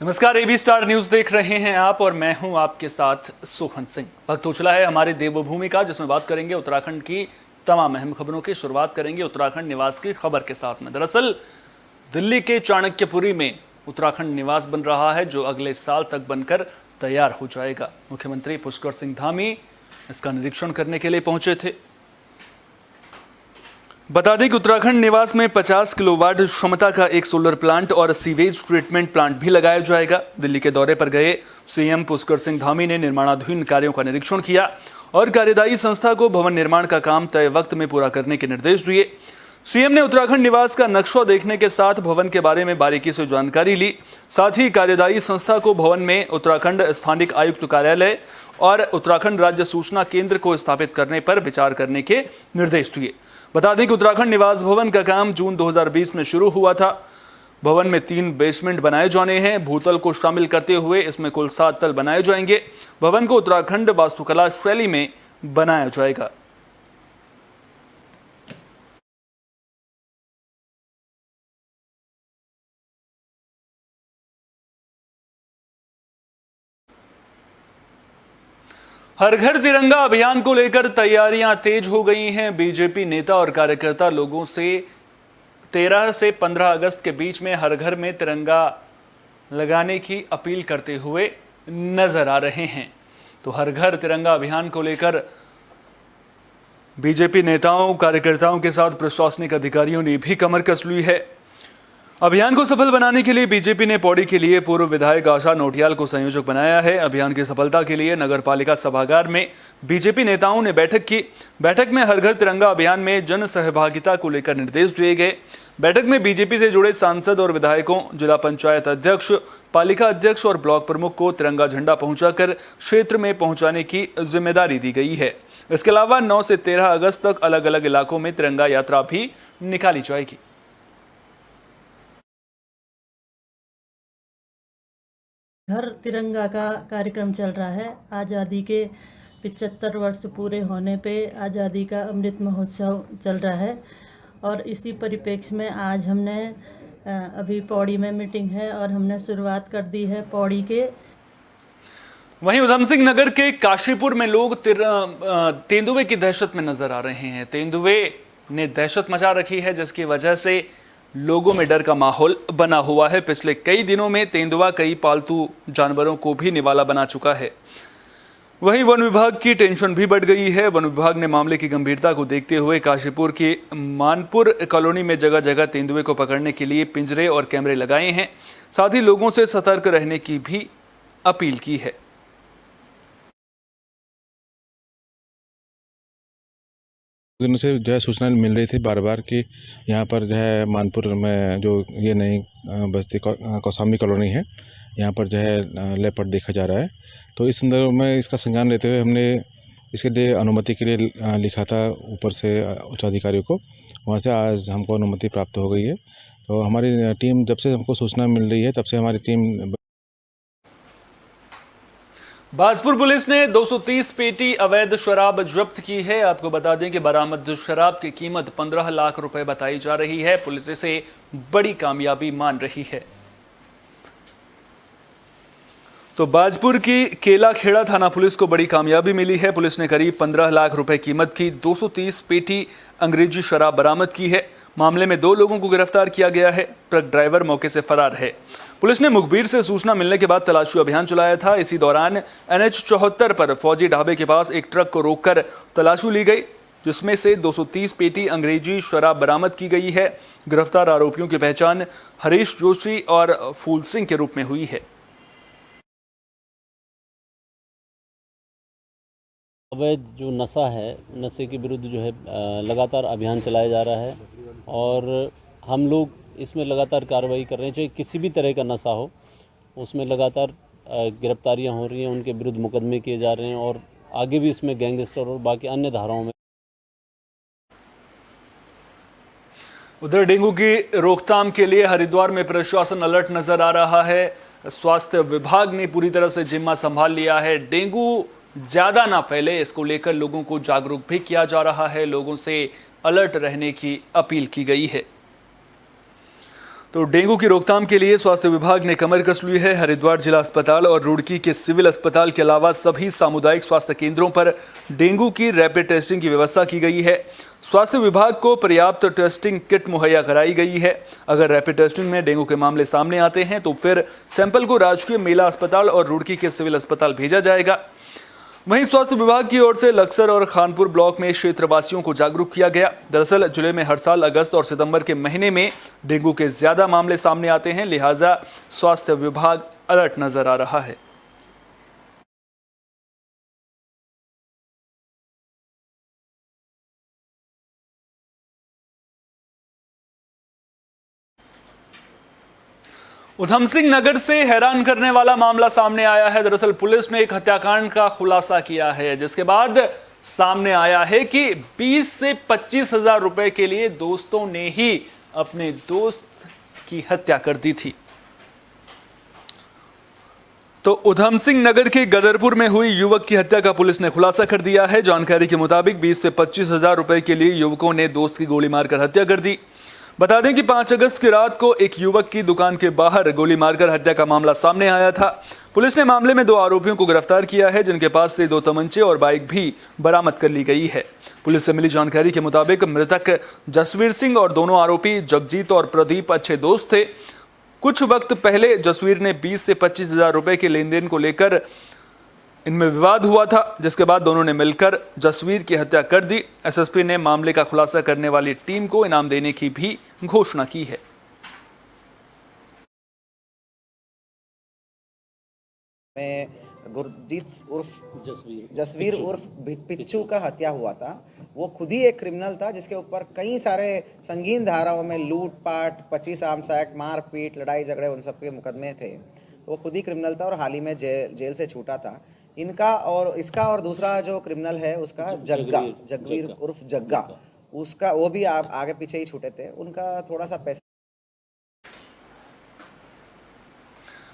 नमस्कार, AB star news देख रहे हैं आप और मैं हूं आपके साथ सोहन सिंह। वक्त हो चला है हमारी देवभूमि का, जिसमें बात करेंगे उत्तराखंड की तमाम अहम खबरों की। शुरुआत करेंगे उत्तराखंड निवास की खबर के साथ में। दरअसल दिल्ली के चाणक्यपुरी में उत्तराखंड निवास बन रहा है, जो अगले साल तक बनकर तैयार हो जाएगा। मुख्यमंत्री पुष्कर सिंह धामी इसका निरीक्षण करने के लिए पहुंचे थे। बता दें कि उत्तराखंड निवास में 50 किलोवाट क्षमता का एक सोलर प्लांट और सीवेज ट्रीटमेंट प्लांट भी लगाया जाएगा। दिल्ली के दौरे पर गए सीएम पुष्कर सिंह धामी ने निर्माणाधीन कार्यों का निरीक्षण किया और कार्यदायी संस्था को भवन निर्माण का काम तय वक्त में पूरा करने के निर्देश दिए। सीएम ने उत्तराखंड निवास का नक्शा देखने के साथ भवन के बारे में बारीकी से जानकारी ली। साथ ही कार्यदायी संस्था को भवन में उत्तराखंड स्थानिक आयुक्त कार्यालय और उत्तराखंड राज्य सूचना केंद्र को स्थापित करने पर विचार करने के निर्देश दिए। बता दें कि उत्तराखंड निवास भवन का काम जून 2020 में शुरू हुआ था। भवन में 3 बेसमेंट बनाए जाने हैं। भूतल को शामिल करते हुए इसमें कुल 7 तल बनाए जाएंगे। भवन को उत्तराखंड वास्तुकला शैली में बनाया जाएगा। हर घर तिरंगा अभियान को लेकर तैयारियां तेज हो गई हैं। बीजेपी नेता और कार्यकर्ता लोगों से 13 से 15 अगस्त के बीच में हर घर में तिरंगा लगाने की अपील करते हुए नजर आ रहे हैं। तो हर घर तिरंगा अभियान को लेकर बीजेपी नेताओं कार्यकर्ताओं के साथ प्रशासनिक अधिकारियों ने भी कमर कस ली है। अभियान को सफल बनाने के लिए बीजेपी ने पौड़ी के लिए पूर्व विधायक आशा नोटियाल को संयोजक बनाया है। अभियान की सफलता के लिए नगरपालिका सभागार में बीजेपी नेताओं ने बैठक की। बैठक में हर घर तिरंगा अभियान में जन सहभागिता को लेकर निर्देश दिए गए। बैठक में बीजेपी से जुड़े सांसद और विधायकों, जिला पंचायत अध्यक्ष, पालिका अध्यक्ष और ब्लॉक प्रमुख को तिरंगा झंडा पहुंचाकर क्षेत्र में पहुंचाने की जिम्मेदारी दी गई है। इसके अलावा 9 से 13 अगस्त तक अलग अलग इलाकों में तिरंगा यात्रा भी निकाली जाएगी। घर तिरंगा का कार्यक्रम चल रहा है। आज़ादी के 75 वर्ष पूरे होने पे आज़ादी का अमृत महोत्सव चल रहा है और इसी परिप्रेक्ष्य में आज हमने अभी पौड़ी में मीटिंग है और हमने शुरुआत कर दी है पौड़ी के। वहीं उधम सिंह नगर के काशीपुर में लोग तेंदुए की दहशत में नजर आ रहे हैं। तेंदुए ने दहशत मचा रखी है, जिसकी वजह से लोगों में डर का माहौल बना हुआ है। पिछले कई दिनों में तेंदुआ कई पालतू जानवरों को भी निवाला बना चुका है। वहीं वन विभाग की टेंशन भी बढ़ गई है। वन विभाग ने मामले की गंभीरता को देखते हुए काशीपुर की मानपुर कॉलोनी में जगह जगह तेंदुए को पकड़ने के लिए पिंजरे और कैमरे लगाए हैं। साथ ही लोगों से सतर्क रहने की भी अपील की है। दिनों से जो है सूचना मिल रही थी बार बार कि यहाँ पर जो है मानपुर में जो ये नई बस्ती कौसाम्बी कॉलोनी है, यहाँ पर जो है लेपर्ड देखा जा रहा है। तो इस संदर्भ में इसका संज्ञान लेते हुए हमने इसके लिए अनुमति के लिए लिखा था ऊपर से उच्चाधिकारियों को। वहाँ से आज हमको अनुमति प्राप्त हो गई है। तो हमारी टीम, जब से हमको सूचना मिल रही है तब से हमारी टीम। बाजपुर पुलिस ने 230 पेटी अवैध शराब जब्त की है। आपको बता दें कि बरामद शराब की कीमत 15 लाख रुपए बताई जा रही है। पुलिस इसे बड़ी कामयाबी मान रही है। तो बाजपुर की केलाखेड़ा थाना पुलिस को बड़ी कामयाबी मिली है। पुलिस ने करीब 15 लाख रुपए कीमत की 230 पेटी अंग्रेजी शराब बरामद की है। मामले में 2 लोगों को गिरफ्तार किया गया है। ट्रक ड्राइवर मौके से फरार है। पुलिस ने मुखबिर से सूचना मिलने के बाद तलाशी अभियान चलाया था। इसी दौरान NH 74 पर फौजी ढाबे के पास एक ट्रक को रोककर तलाशी ली गई, जिसमें से 230 पेटी अंग्रेजी शराब बरामद की गई है। गिरफ्तार आरोपियों की पहचान हरीश जोशी और फूल सिंह के रूप में हुई है। अवैध जो नशा है, नशे के विरुद्ध जो है लगातार अभियान चलाया जा रहा है और हम लोग इसमें लगातार कार्रवाई कर रहे हैं। चाहे किसी भी तरह का नशा हो, उसमें लगातार गिरफ्तारियां हो रही हैं, उनके विरुद्ध मुकदमे किए जा रहे हैं और आगे भी इसमें गैंगस्टर और बाकी अन्य धाराओं में। उधर डेंगू की रोकथाम के लिए हरिद्वार में प्रशासन अलर्ट नजर आ रहा है। स्वास्थ्य विभाग ने पूरी तरह से जिम्मा संभाल लिया है। डेंगू ज्यादा ना फैले, इसको लेकर लोगों को जागरूक भी किया जा रहा है। लोगों से अलर्ट रहने की अपील की गई है। तो डेंगू की रोकथाम के लिए स्वास्थ्य विभाग ने कमर कस ली है। हरिद्वार जिला अस्पताल और रुड़की के सिविल अस्पताल के अलावा सभी सामुदायिक स्वास्थ्य केंद्रों पर डेंगू की रैपिड टेस्टिंग की व्यवस्था की गई है। स्वास्थ्य विभाग को पर्याप्त टेस्टिंग किट मुहैया कराई गई है। अगर रैपिड टेस्टिंग में डेंगू के मामले सामने आते हैं तो फिर सैंपल को राजकीय मेला अस्पताल और रुड़की के सिविल अस्पताल भेजा जाएगा। वहीं स्वास्थ्य विभाग की ओर से लक्सर और खानपुर ब्लॉक में क्षेत्रवासियों को जागरूक किया गया। दरअसल जिले में हर साल अगस्त और सितंबर के महीने में डेंगू के ज्यादा मामले सामने आते हैं, लिहाजा स्वास्थ्य विभाग अलर्ट नजर आ रहा है। उधम सिंह नगर से हैरान करने वाला मामला सामने आया है। दरअसल पुलिस ने एक हत्याकांड का खुलासा किया है, जिसके बाद सामने आया है कि 20 से 25 हजार रुपए के लिए दोस्तों ने ही अपने दोस्त की हत्या कर दी थी। तो उधम सिंह नगर के गदरपुर में हुई युवक की हत्या का पुलिस ने खुलासा कर दिया है। जानकारी के मुताबिक 20 से 25 हजार रुपए के लिए युवकों ने दोस्त की गोली मारकर हत्या कर दी। बता दें कि 5 अगस्त की रात को एक युवक की दुकान के बाहर गोली मारकर हत्या का मामला सामने आया था। पुलिस ने मामले में 2 आरोपियों को गिरफ्तार किया है, जिनके पास से 2 तमंचे और बाइक भी बरामद कर ली गई है। पुलिस से मिली जानकारी के मुताबिक मृतक जसवीर सिंह और दोनों आरोपी जगजीत और प्रदीप अच्छे दोस्त थे। कुछ वक्त पहले जसवीर ने 20 से 25 हजार रुपए के लेन देन को लेकर इनमें विवाद हुआ था, जिसके बाद दोनों ने मिलकर जसवीर की हत्या कर दी। एसएसपी ने मामले का खुलासा करने वाली टीम को इनाम देने की भी घोषणा की है। में गुरजीत उर्फ जसवीर उर्फ पिच्चू का हत्या हुआ था। वो खुद ही एक क्रिमिनल था, जिसके ऊपर कई सारे संगीन धाराओं में लूटपाट, 25 आर्म्स एक्ट, मारपीट, लड़ाई झगड़े, उन सब के मुकदमे थे। तो वो खुद ही क्रिमिनल था और हाल ही में जेल से छूटा था। इनका और इसका और दूसरा जो क्रिमिनल है उसका जगवीर उर्फ जग्गा, उसका वो भी आगे पीछे ही छूटे थे। उनका थोड़ा सा पैसा।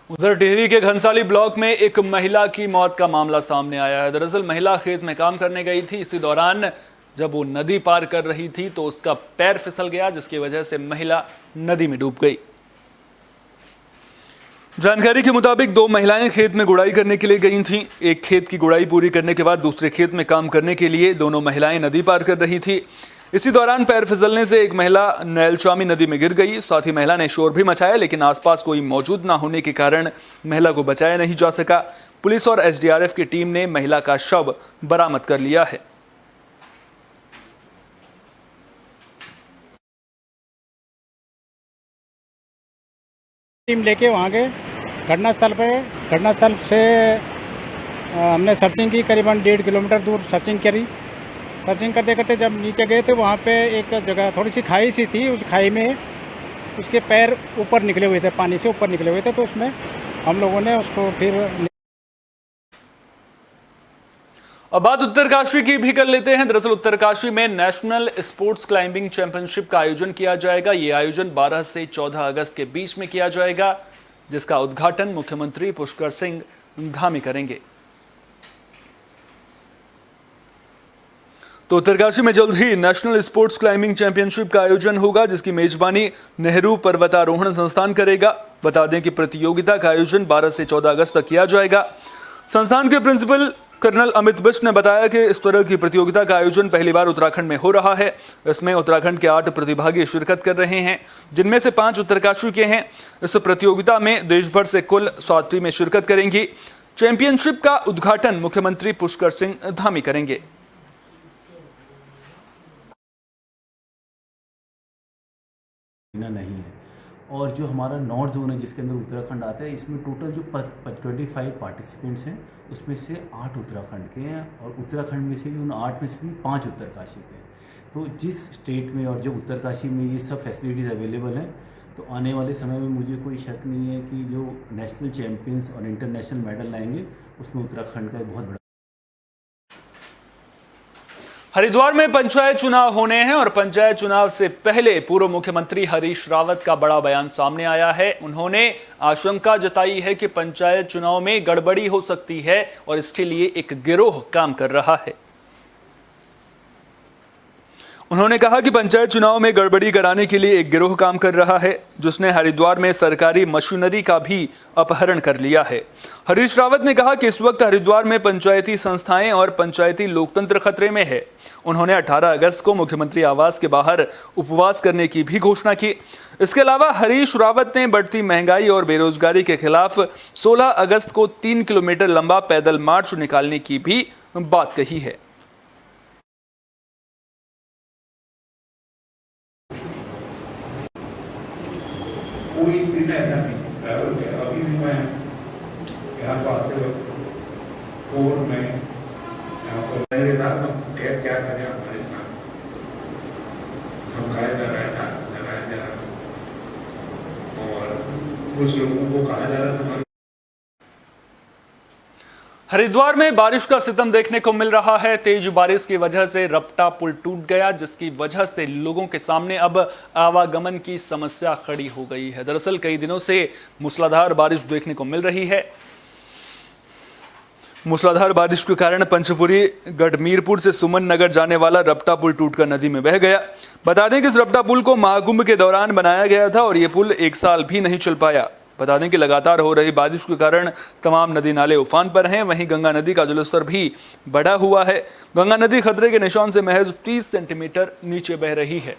उधर टिहरी के घनसाली ब्लॉक में एक महिला की मौत का मामला सामने आया है। दरअसल महिला खेत में काम करने गई थी। इसी दौरान जब वो नदी पार कर रही थी तो उसका पैर फिसल गया, जिसकी वजह से महिला नदी में डूब गई। जानकारी के मुताबिक 2 महिलाएं खेत में गुड़ाई करने के लिए गई थीं। एक खेत की गुड़ाई पूरी करने के बाद दूसरे खेत में काम करने के लिए दोनों महिलाएं नदी पार कर रही थी। इसी दौरान पैर फिसलने से एक महिला नैलचामी नदी में गिर गई। साथ ही महिला ने शोर भी मचाया, लेकिन आसपास कोई मौजूद न होने के कारण महिला को बचाया नहीं जा सका। पुलिस और एसडीआरएफ की टीम ने महिला का शव बरामद कर लिया है। टीम लेके वहाँ गए घटनास्थल पे। घटनास्थल से हमने सर्चिंग की, करीबन 1.5 किलोमीटर दूर सर्चिंग करी। सर्चिंग करते करते जब नीचे गए तो वहाँ पे एक जगह थोड़ी सी खाई सी थी। उस खाई में उसके पैर ऊपर निकले हुए थे, पानी से ऊपर निकले हुए थे। तो उसमें हम लोगों ने उसको फिर। अब बात उत्तरकाशी की भी कर लेते हैं। दरअसल उत्तरकाशी में नेशनल स्पोर्ट्स क्लाइंबिंग चैंपियनशिप का आयोजन किया जाएगा। ये आयोजन 12 से 14 अगस्त के बीच में किया जाएगा, जिसका उद्घाटन मुख्यमंत्री पुष्कर सिंह धामी करेंगे। तो उत्तरकाशी में जल्द ही नेशनल स्पोर्ट्स क्लाइंबिंग चैंपियनशिप का आयोजन होगा, जिसकी मेजबानी नेहरू पर्वतारोहण संस्थान करेगा। बता दें कि प्रतियोगिता का आयोजन 12 से 14 अगस्त तक किया जाएगा। संस्थान के प्रिंसिपल कर्नल अमित बिष्ट ने बताया कि इस तरह की प्रतियोगिता का आयोजन पहली बार उत्तराखंड में हो रहा है। इसमें उत्तराखंड के 8 प्रतिभागी शिरकत कर रहे हैं, जिनमें से 5 उत्तरकाशी के हैं। इस प्रतियोगिता में देश भर से कुल 7 टीमें शिरकत करेंगी। चैंपियनशिप का उद्घाटन मुख्यमंत्री पुष्कर सिंह धामी करेंगे। नहीं है। और जो हमारा नॉर्थ जोन है जिसके अंदर उत्तराखंड आता है, इसमें टोटल जो 25 पार्टिसिपेंट्स हैं उसमें से 8 उत्तराखंड के हैं और उत्तराखंड में से भी उन 8 में से भी 5 उत्तरकाशी के हैं। तो जिस स्टेट में और जो उत्तरकाशी में ये सब फैसिलिटीज़ अवेलेबल हैं, तो आने वाले समय में मुझे कोई शक नहीं है कि जो नेशनल चैम्पियंस और इंटरनेशनल मेडल लाएंगे उसमें उत्तराखंड का बहुत बड़ा। हरिद्वार में पंचायत चुनाव होने हैं और पंचायत चुनाव से पहले पूर्व मुख्यमंत्री हरीश रावत का बड़ा बयान सामने आया है। उन्होंने आशंका जताई है कि पंचायत चुनाव में गड़बड़ी हो सकती है और इसके लिए एक गिरोह काम कर रहा है। उन्होंने कहा कि पंचायत चुनाव में गड़बड़ी कराने के लिए एक गिरोह काम कर रहा है, जिसने हरिद्वार में सरकारी मशीनरी का भी अपहरण कर लिया है। हरीश रावत ने कहा कि इस वक्त हरिद्वार में पंचायती संस्थाएं और पंचायती लोकतंत्र खतरे में है। उन्होंने 18 अगस्त को मुख्यमंत्री आवास के बाहर उपवास करने की भी घोषणा की। इसके अलावा हरीश रावत ने बढ़ती महंगाई और बेरोजगारी के खिलाफ 16 अगस्त को 3 किलोमीटर लंबा पैदल मार्च निकालने की भी बात कही है। कोई दिन ऐसा नहीं ट्रैवल किया। अभी भी मैं यहाँ पर आते वक्त और मैं यहाँ पर मेरे साथ क्या क्या करें हमारे साथ धमकाया जा रहा था, डराया जा रहा और कुछ लोगों को कहा जा रहा था। हरिद्वार में बारिश का सितम देखने को मिल रहा है। तेज बारिश की वजह से रपटा पुल टूट गया, जिसकी वजह से लोगों के सामने अब आवागमन की समस्या खड़ी हो गई है। दरअसल कई दिनों से मूसलाधार बारिश देखने को मिल रही है। मूसलाधार बारिश के कारण पंचपुरी गढ़मीरपुर से सुमन नगर जाने वाला रपटा पुल टूटकर नदी में बह गया। बता दें कि इस रपटा पुल को महाकुंभ के दौरान बनाया गया था और यह पुल 1 साल भी नहीं चल पाया। बता दें कि लगातार हो रही बारिश के कारण तमाम नदी नाले उफान पर हैं। वहीं गंगा नदी का जलस्तर भी बढ़ा हुआ है। गंगा नदी खतरे के निशान से महज 30 सेंटीमीटर नीचे बह रही है।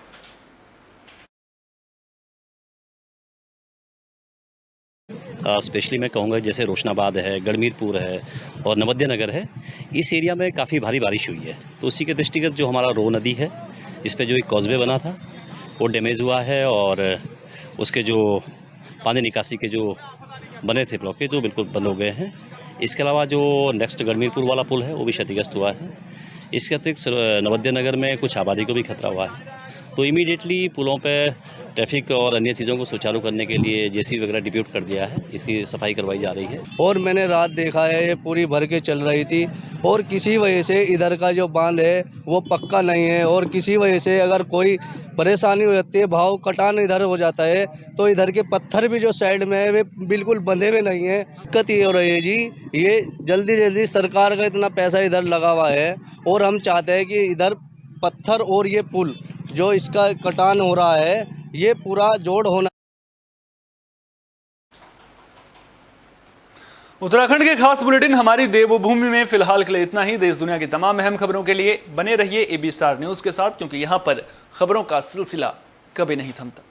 स्पेशली मैं कहूँगा जैसे रोशनाबाद है, गढ़मीरपुर है और नवद्य नगर है, इस एरिया में काफ़ी भारी बारिश हुई है। तो उसी के दृष्टिगत जो हमारा रो नदी है, इस पे जो एक कॉजवे बना था वो डैमेज हुआ है और उसके जो पानी निकासी के जो बने थे ब्लॉकेज वो बिल्कुल बंद हो गए हैं। इसके अलावा जो नेक्स्ट गढ़मीरपुर वाला पुल है वो भी क्षतिग्रस्त हुआ है। इसके अतिरिक्त नवद्य नगर में कुछ आबादी को भी खतरा हुआ है। तो इमीडिएटली पुलों पे ट्रैफिक और अन्य चीज़ों को सुचारू करने के लिए जेसीबी वगैरह डिप्यूट कर दिया है। इसकी सफाई करवाई जा रही है। और मैंने रात देखा है ये पूरी भर के चल रही थी और किसी वजह से इधर का जो बांध है वो पक्का नहीं है और किसी वजह से अगर कोई परेशानी हो जाती है, भाव कटान इधर हो जाता है, तो इधर के पत्थर भी जो साइड में है वे बिल्कुल बंधे हुए नहीं है। दिक्कत ये हो रही है जी, ये जल्दी सरकार का इतना पैसा इधर लगा हुआ है और हम चाहते हैं कि इधर पत्थर और ये पुल जो इसका कटान हो रहा है ये पूरा जोड़ होना। उत्तराखंड के खास बुलेटिन हमारी देवभूमि में फिलहाल के लिए इतना ही। देश दुनिया की तमाम अहम खबरों के लिए बने रहिए AB स्टार न्यूज के साथ, क्योंकि यहां पर खबरों का सिलसिला कभी नहीं थमता।